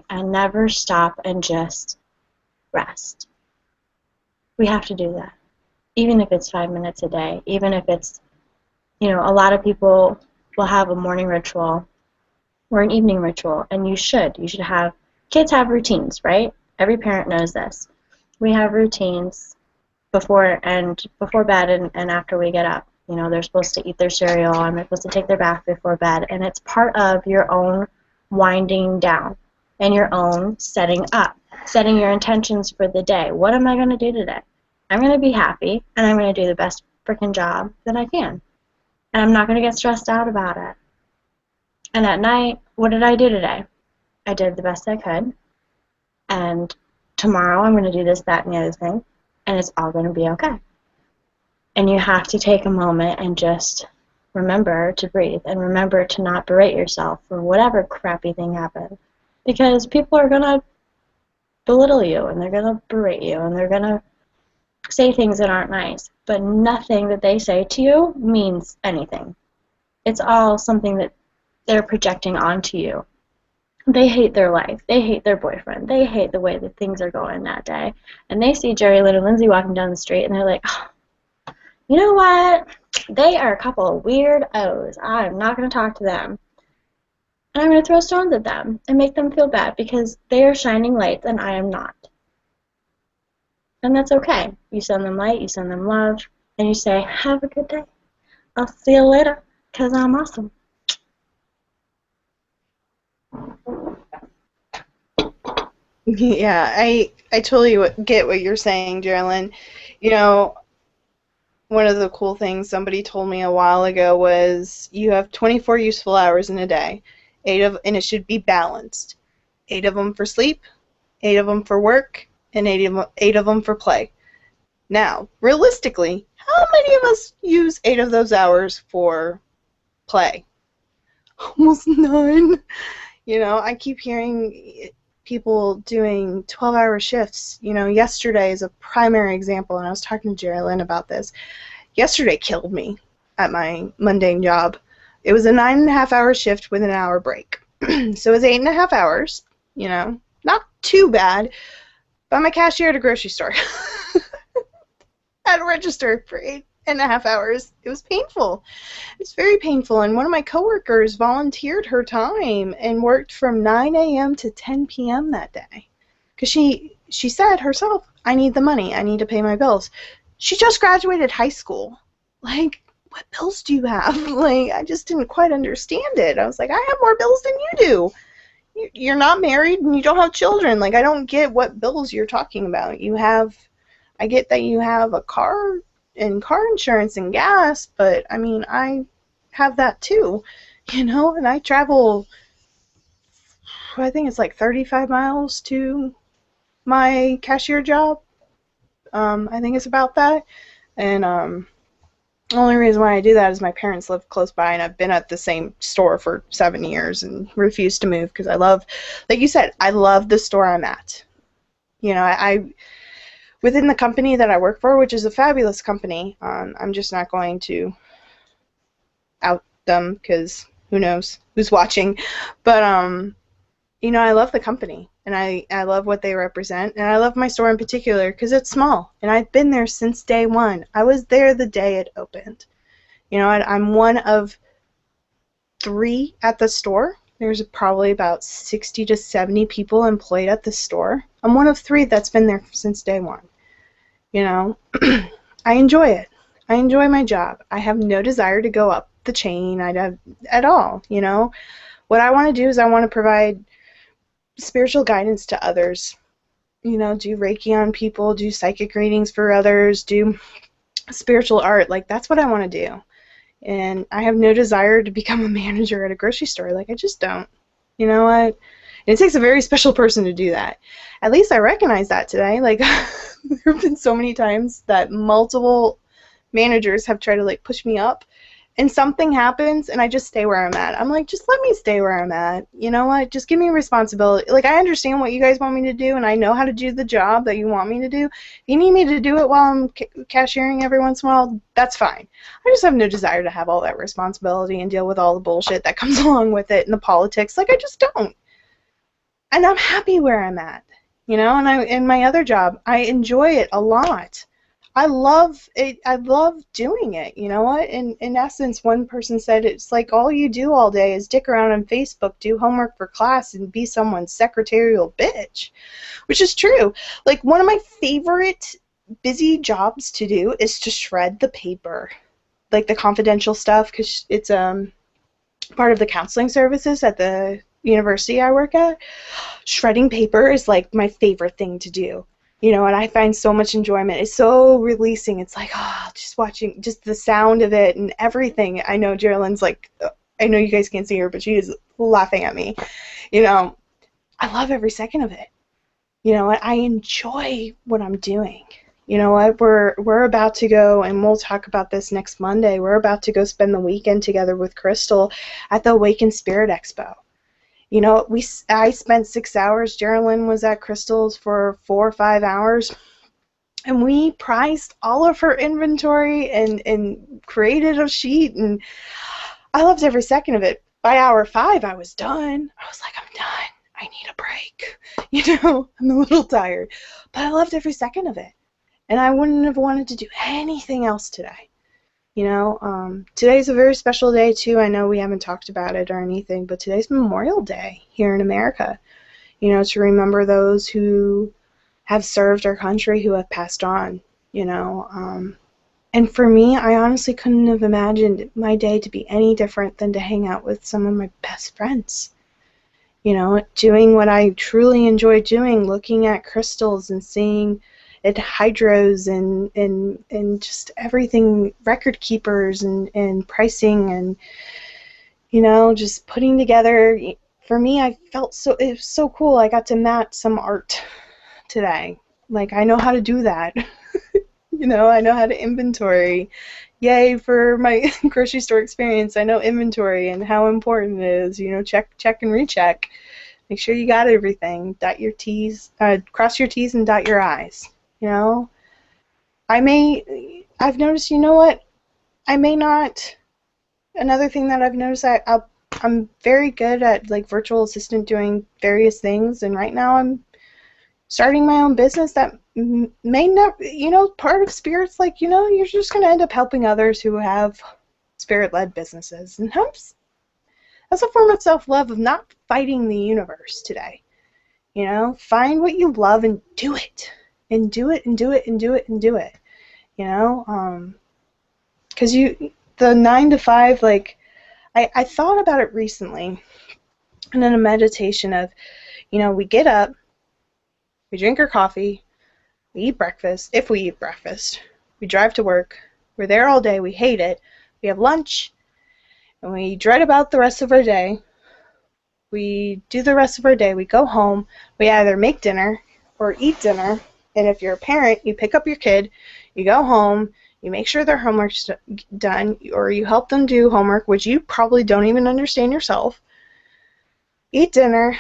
and never stop and just rest. We have to do that, even if it's 5 minutes a day, even if it's, you know, a lot of people will have a morning ritual or an evening ritual, and you should have, kids have routines, right? Every parent knows this. We have routines before bed and after we get up. You know, they're supposed to eat their cereal, and they're supposed to take their bath before bed, and it's part of your own winding down and your own setting up, setting your intentions for the day. What am I going to do today? I'm going to be happy, and I'm going to do the best freaking job that I can. And I'm not going to get stressed out about it. And at night, what did I do today? I did the best I could. And tomorrow I'm going to do this, that, and the other thing. And it's all going to be okay. And you have to take a moment and just remember to breathe. And remember to not berate yourself for whatever crappy thing happened. Because people are going to belittle you. And they're going to berate you. And they're going to say things that aren't nice, but nothing that they say to you means anything. It's all something that they're projecting onto you. They hate their life. They hate their boyfriend. They hate the way that things are going that day. And they see Jerelyn and Lindsay walking down the street, and they're like, oh, you know what? They are a couple of weirdos. I'm not going to talk to them. And I'm going to throw stones at them and make them feel bad because they are shining lights and I am not. And that's okay. You send them light, you send them love, and you say, have a good day. I'll see you later because I'm awesome. Yeah, I totally get what you're saying, Jerelyn. You know, one of the cool things somebody told me a while ago was you have 24 useful hours in a day, and it should be balanced. 8 of them for sleep, 8 of them for work, and 8 of them for play. Now, realistically, how many of us use 8 of those hours for play? Almost none. You know, I keep hearing people doing 12-hour shifts. You know, yesterday is a primary example, and I was talking to Jerelyn about this. Yesterday killed me at my mundane job. It was a 9.5-hour shift with an hour break. So it was 8.5 hours, you know, not too bad, but I'm a cashier at a grocery store. At a register for 8.5 hours. It was painful. It's very painful. And one of my coworkers volunteered her time and worked from 9 a.m. to 10 p.m. that day. Because she said herself, I need the money. I need to pay my bills. She just graduated high school. Like, what bills do you have? Like, I just didn't quite understand it. I was like, I have more bills than you do. You're not married and you don't have children. Like, I don't get what bills you're talking about. I get that you have a car and car insurance and gas, but I mean, I have that too, you know, and I travel, I think it's like 35 miles to my cashier job. I think it's about that. And the only reason why I do that is my parents live close by, and I've been at the same store for 7 years and refused to move because I love, like you said, I love the store I'm at. You know, I within the company that I work for, which is a fabulous company, I'm just not going to out them because who knows who's watching. But, you know, I love the company, and I love what they represent, and I love my store in particular because it's small, and I've been there since day one. I was there the day it opened. You know, I'm one of 3 at the store. There's probably about 60 to 70 people employed at the store. I'm one of 3 that's been there since day one. You know, I enjoy it. I enjoy my job. I have no desire to go up the chain at all, you know. What I want to do is I want to provide spiritual guidance to others. You know, do Reiki on people, do psychic readings for others, do spiritual art. Like, that's what I want to do. And I have no desire to become a manager at a grocery store. Like, I just don't. You know what? It takes a very special person to do that. At least I recognize that today. Like, there have been so many times that multiple managers have tried to, like, push me up, and something happens, and I just stay where I'm at. I'm like, just let me stay where I'm at. You know what? Just give me responsibility. Like, I understand what you guys want me to do, and I know how to do the job that you want me to do. If you need me to do it while I'm cashiering every once in a while, that's fine. I just have no desire to have all that responsibility and deal with all the bullshit that comes along with it and the politics. Like, I just don't. And I'm happy where I'm at. You know, and in my other job, I enjoy it a lot. I love it. I love doing it. You know what? In essence, one person said it's like all you do all day is dick around on Facebook, do homework for class, and be someone's secretarial bitch, which is true. Like, one of my favorite busy jobs to do is to shred the paper, like the confidential stuff, because it's part of the counseling services at the university I work at. Shredding paper is like my favorite thing to do. You know, and I find so much enjoyment. It's so releasing. It's like, oh, just watching, just the sound of it and everything. I know Jerelyn's like, I know you guys can't see her, but she is laughing at me. You know, I love every second of it. You know, I enjoy what I'm doing. You know what? We're about to go, and we'll talk about this next Monday. We're about to go spend the weekend together with Crystal at the Awakened Spirit Expo. You know, I spent 6 hours. Jerelyn was at Crystal's for 4 or 5 hours. And we priced all of her inventory and created a sheet, and I loved every second of it. By hour 5, I was done. I was like, I'm done. I need a break. I'm a little tired. But I loved every second of it. And I wouldn't have wanted to do anything else today. Today's a very special day, too. I know we haven't talked about it or anything, but today's Memorial Day here in America. To remember those who have served our country, who have passed on, And for me, I honestly couldn't have imagined my day to be any different than to hang out with some of my best friends. Doing what I truly enjoy doing, looking at crystals and seeing at hydros and just everything, record keepers and pricing and, just putting together. For me, it was so cool. I got to mat some art today. Like, I know how to do that. I know how to inventory. Yay for my grocery store experience. I know inventory and how important it is. Check and recheck. Make sure you got everything. Dot your T's, cross your T's and dot your I's. I've noticed, what? I may not, another thing that I've noticed, I'm very good at, like, virtual assistant doing various things, and right now I'm starting my own business that may not, part of Spirit's like, you're just going to end up helping others who have Spirit-led businesses. And that's a form of self-love, of not fighting the universe today. Find what you love and do it. And do it and do it and do it and do it. Because the 9 to 5, like, I thought about it recently, and in a meditation of, we get up, we drink our coffee, we eat breakfast, if we eat breakfast, we drive to work, we're there all day, we hate it, we have lunch, and we dread about the rest of our day. We do the rest of our day, we go home, we either make dinner or eat dinner, and if you're a parent, you pick up your kid, you go home, you make sure their homework's done, or you help them do homework, which you probably don't even understand yourself. Eat dinner,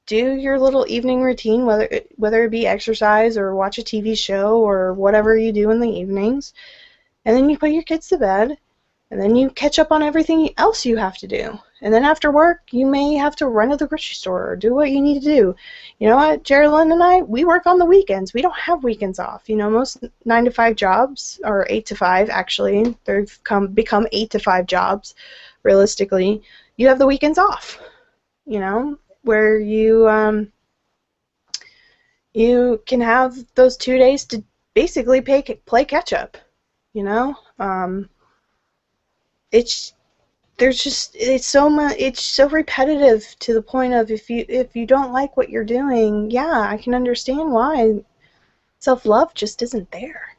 do your little evening routine, whether it be exercise or watch a TV show or whatever you do in the evenings, and then you put your kids to bed, and then you catch up on everything else you have to do. And then after work, you may have to run to the grocery store or do what you need to do. You know what, Jerelyn and I, we work on the weekends. We don't have weekends off. Most 9 to 5 jobs, or 8 to 5 actually, they've become 8 to 5 jobs, realistically. You have the weekends off, where you can have those 2 days to basically play catch up. It's so repetitive to the point of if you don't like what you're doing, yeah, I can understand why self-love just isn't there.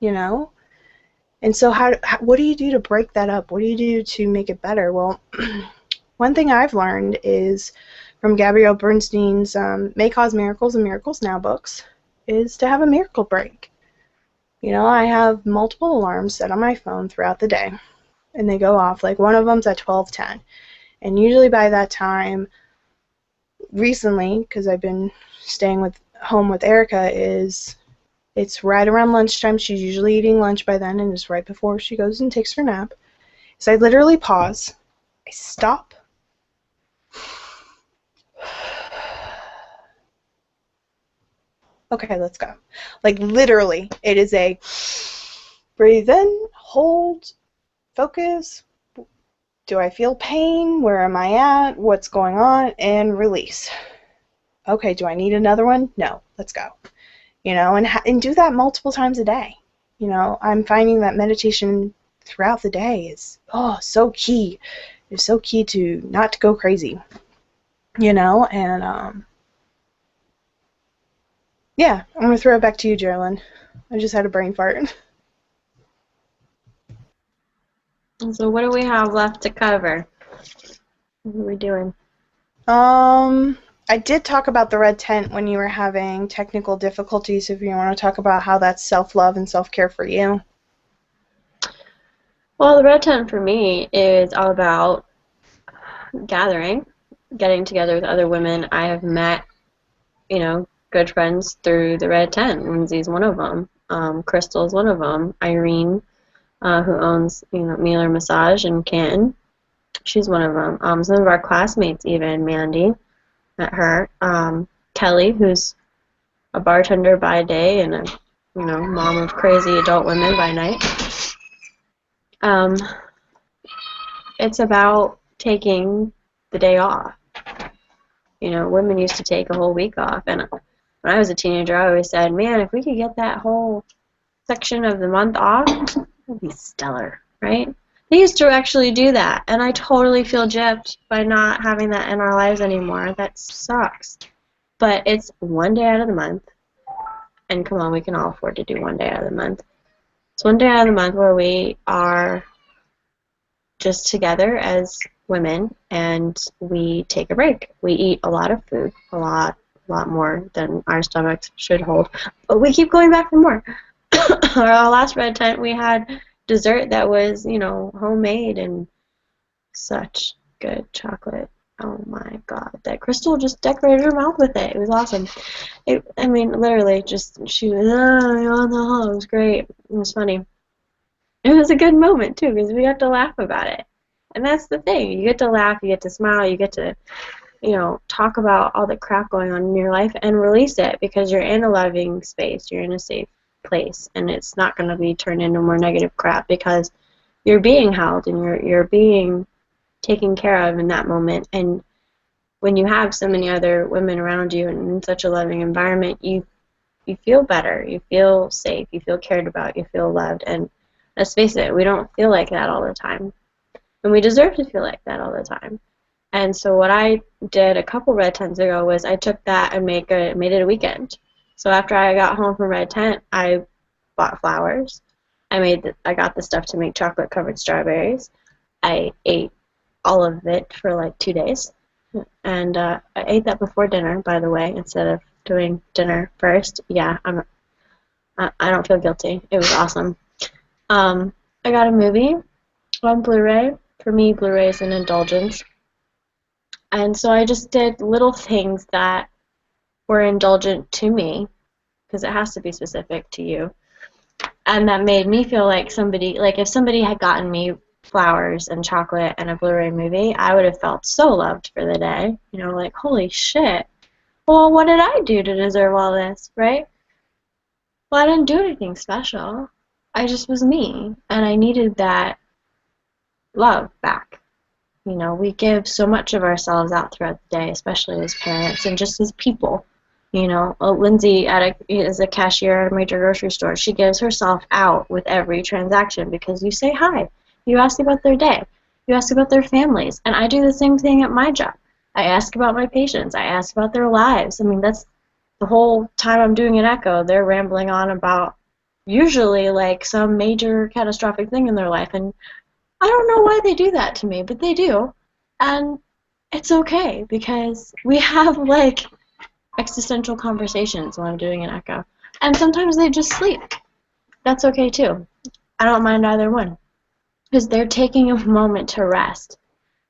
And so what do you do to break that up? What do you do to make it better? Well, one thing I've learned is from Gabrielle Bernstein's May Cause Miracles and Miracles Now books is to have a miracle break. I have multiple alarms set on my phone throughout the day, and they go off. Like, one of them's at 12:10, and usually by that time, recently, because I've been staying home with Erica, it's right around lunchtime. She's usually eating lunch by then, and it's right before she goes and takes her nap. So I literally pause, I stop, okay, let's go. Like, literally, it is a breathe in, hold, focus. Do I feel pain? Where am I at? What's going on? And release. Okay, do I need another one? No, let's go. And do that multiple times a day. I'm finding that meditation throughout the day is so key. It's so key to not to go crazy. And yeah, I'm gonna throw it back to you, Jerelyn. I just had a brain fart. So what do we have left to cover? What are we doing? I did talk about the red tent when you were having technical difficulties, if you want to talk about how that's self-love and self-care for you. Well, the red tent for me is all about getting together with other women I have met, good friends through the Red Tent. Lindsay's one of them. Crystal's one of them. Irene, who owns Mueller Massage in Canton, she's one of them. Some of our classmates, even Mandy, met her. Kelly, who's a bartender by day and a mom of crazy adult women by night. It's about taking the day off. Women used to take a whole week off, and when I was a teenager, I always said, man, if we could get that whole section of the month off, that'd be stellar, right? They used to actually do that, and I totally feel gypped by not having that in our lives anymore. That sucks. But it's one day out of the month, and come on, we can all afford to do one day out of the month. It's one day out of the month where we are just together as women, and we take a break. We eat a lot of food, a lot more than our stomachs should hold, but we keep going back for more. Our last Red Tent, we had dessert that was, homemade, and such good chocolate. Oh my God, that Crystal just decorated her mouth with it. It was awesome. Literally, she was on the hall. It was great. It was funny. It was a good moment too, because we got to laugh about it. And that's the thing. You get to laugh, you get to smile, you get to, talk about all the crap going on in your life and release it, because you're in a loving space, you're in a safe place, and it's not going to be turned into more negative crap, because you're being held and you're being taken care of in that moment. And when you have so many other women around you and in such a loving environment, you feel better, you feel safe, you feel cared about, you feel loved. And let's face it, we don't feel like that all the time, and we deserve to feel like that all the time. And so what I did a couple Red Tents ago was I took that and made it a weekend. So after I got home from Red Tent, I bought flowers. I got the stuff to make chocolate covered strawberries. I ate all of it for like 2 days, and I ate that before dinner, by the way, instead of doing dinner first. Yeah, I don't feel guilty. It was awesome. I got a movie on Blu-ray. For me, Blu-ray is an indulgence. And so I just did little things that were indulgent to me, because it has to be specific to you. And that made me feel like if somebody had gotten me flowers and chocolate and a Blu-ray movie, I would have felt so loved for the day. Like, holy shit. Well, what did I do to deserve all this, right? Well, I didn't do anything special. I just was me, and I needed that love back. We give so much of ourselves out throughout the day, especially as parents and just as people. Lindsay is a cashier at a major grocery store. She gives herself out with every transaction, because you say hi. You ask about their day. You ask about their families. And I do the same thing at my job. I ask about my patients. I ask about their lives. That's the whole time I'm doing an echo. They're rambling on about usually like some major catastrophic thing in their life. And I don't know why they do that to me, but they do. And it's okay, because we have like existential conversations while I'm doing an echo. And sometimes they just sleep. That's okay too. I don't mind either one, because they're taking a moment to rest.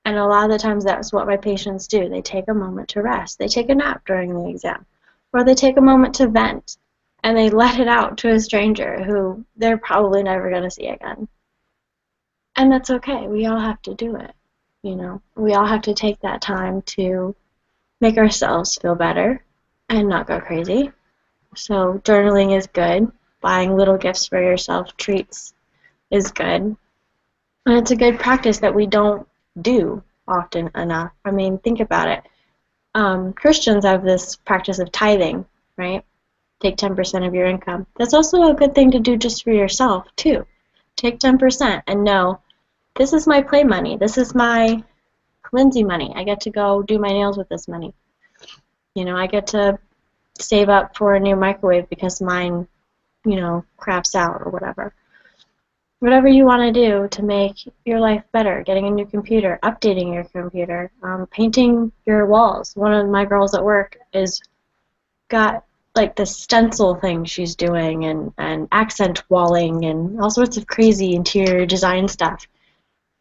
And a lot of the times that's what my patients do. They take a moment to rest. They take a nap during the exam. Or they take a moment to vent, and they let it out to a stranger who they're probably never going to see again. And that's okay. We all have to do it. We all have to take that time to make ourselves feel better and not go crazy. So journaling is good. Buying little gifts for yourself, treats, is good. And it's a good practice that we don't do often enough. Think about it. Christians have this practice of tithing, right? Take 10% of your income. That's also a good thing to do just for yourself, too. Take 10% and know, this is my play money. This is my Lindsay money. I get to go do my nails with this money. I get to save up for a new microwave because mine, craps out or whatever. Whatever you want to do to make your life better, getting a new computer, updating your computer, painting your walls. One of my girls at work is got like this stencil thing she's doing, and accent walling and all sorts of crazy interior design stuff.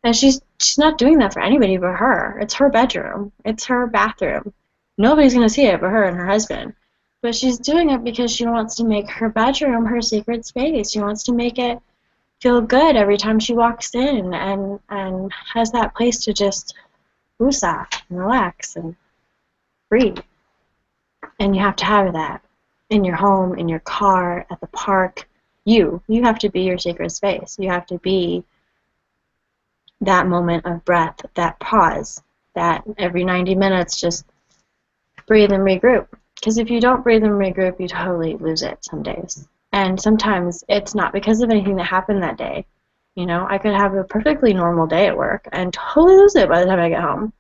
And she's not doing that for anybody but her. It's her bedroom. It's her bathroom. Nobody's going to see it but her and her husband. But she's doing it because she wants to make her bedroom her sacred space. She wants to make it feel good every time she walks in, and has that place to just woosah and relax and breathe. And you have to have that in your home, in your car, at the park. You have to be your sacred space. You have to be that moment of breath, that pause, that every 90 minutes just breathe and regroup. Because if you don't breathe and regroup, you totally lose it some days. And sometimes it's not because of anything that happened that day. You know, I could have a perfectly normal day at work and totally lose it by the time I get home.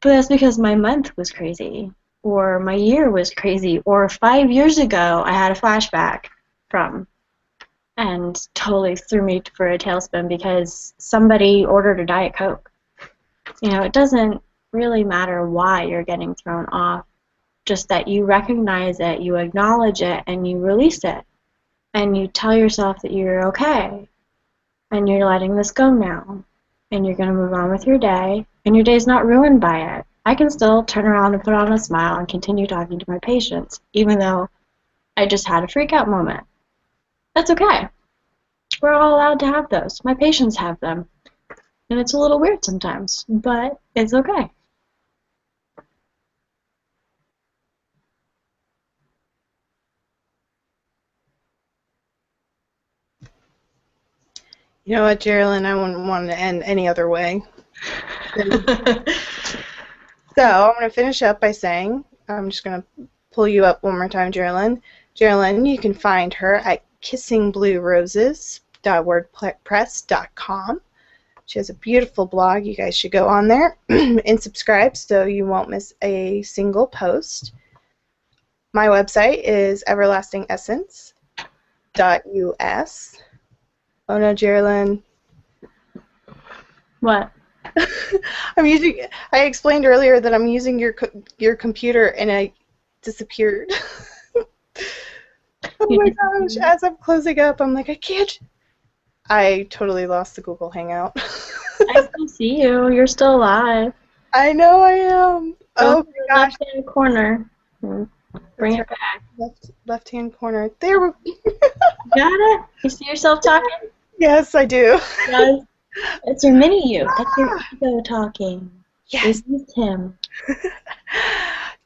But that's because my month was crazy, or my year was crazy, or 5 years ago I had a flashback from, and totally threw me for a tailspin because somebody ordered a Diet Coke. You know, it doesn't really matter why you're getting thrown off, just that you recognize it, you acknowledge it, and you release it. And you tell yourself that you're okay, and you're letting this go now, and you're going to move on with your day, and your day's not ruined by it. I can still turn around and put on a smile and continue talking to my patients, even though I just had a freak out moment. That's okay. We're all allowed to have those. My patients have them. And it's a little weird sometimes, but it's okay. You know what, Jerelyn? I wouldn't want to end any other way. So I'm going to finish up by saying, I'm just going to pull you up one more time, Jerelyn. Jerelyn, you can find her at kissingblueroses.wordpress.com. She has a beautiful blog. You guys should go on there and subscribe so you won't miss a single post. My website is everlastingessence.us. Oh no, Jerelyn. What? I explained earlier that I'm using your computer and I disappeared. Oh my gosh, as I'm closing up, I'm like, I can't. I totally lost the Google Hangout. I still see you. You're still alive. I know I am. Oh my gosh. Left-hand corner. Bring it back. Left-hand corner. There we Got it? You see yourself talking? Yes, I do. Yes. It's your mini you. That's your ego talking. Yes. This is him.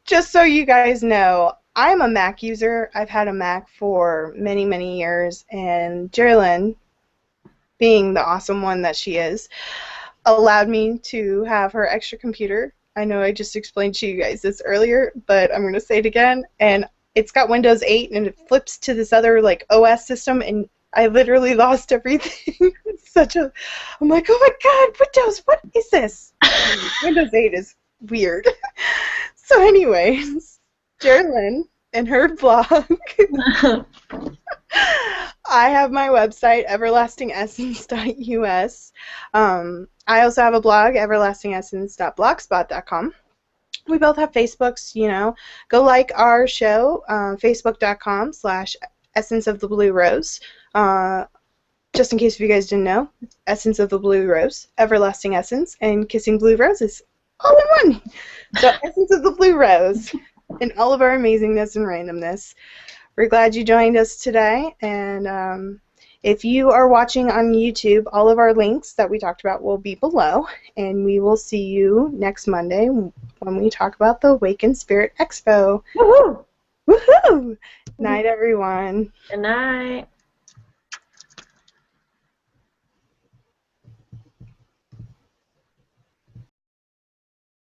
Just so you guys know, I'm a Mac user. I've had a Mac for many, many years, and Jerelyn, being the awesome one that she is, allowed me to have her extra computer. I know I just explained to you guys this earlier, but I'm going to say it again. And it's got Windows 8, and it flips to this other like OS system, and I literally lost everything. I'm like, oh my God, Windows, what is this? Windows 8 is weird. So anyways, Jerelyn and her blog. I have my website, everlastingessence.us. I also have a blog, everlastingessence.blogspot.com. We both have Facebooks, you know. Go like our show, facebook.com/Essence of the Blue Rose. Just in case if you guys didn't know, Essence of the Blue Rose, Everlasting Essence, and Kissing Blue Roses, all in one. So Essence of the Blue Rose, and all of our amazingness and randomness. We're glad you joined us today, and if you are watching on YouTube, all of our links that we talked about will be below, and we will see you next Monday when we talk about the Awakened Spirit Expo. Woohoo! Woohoo! Night, everyone. Good night.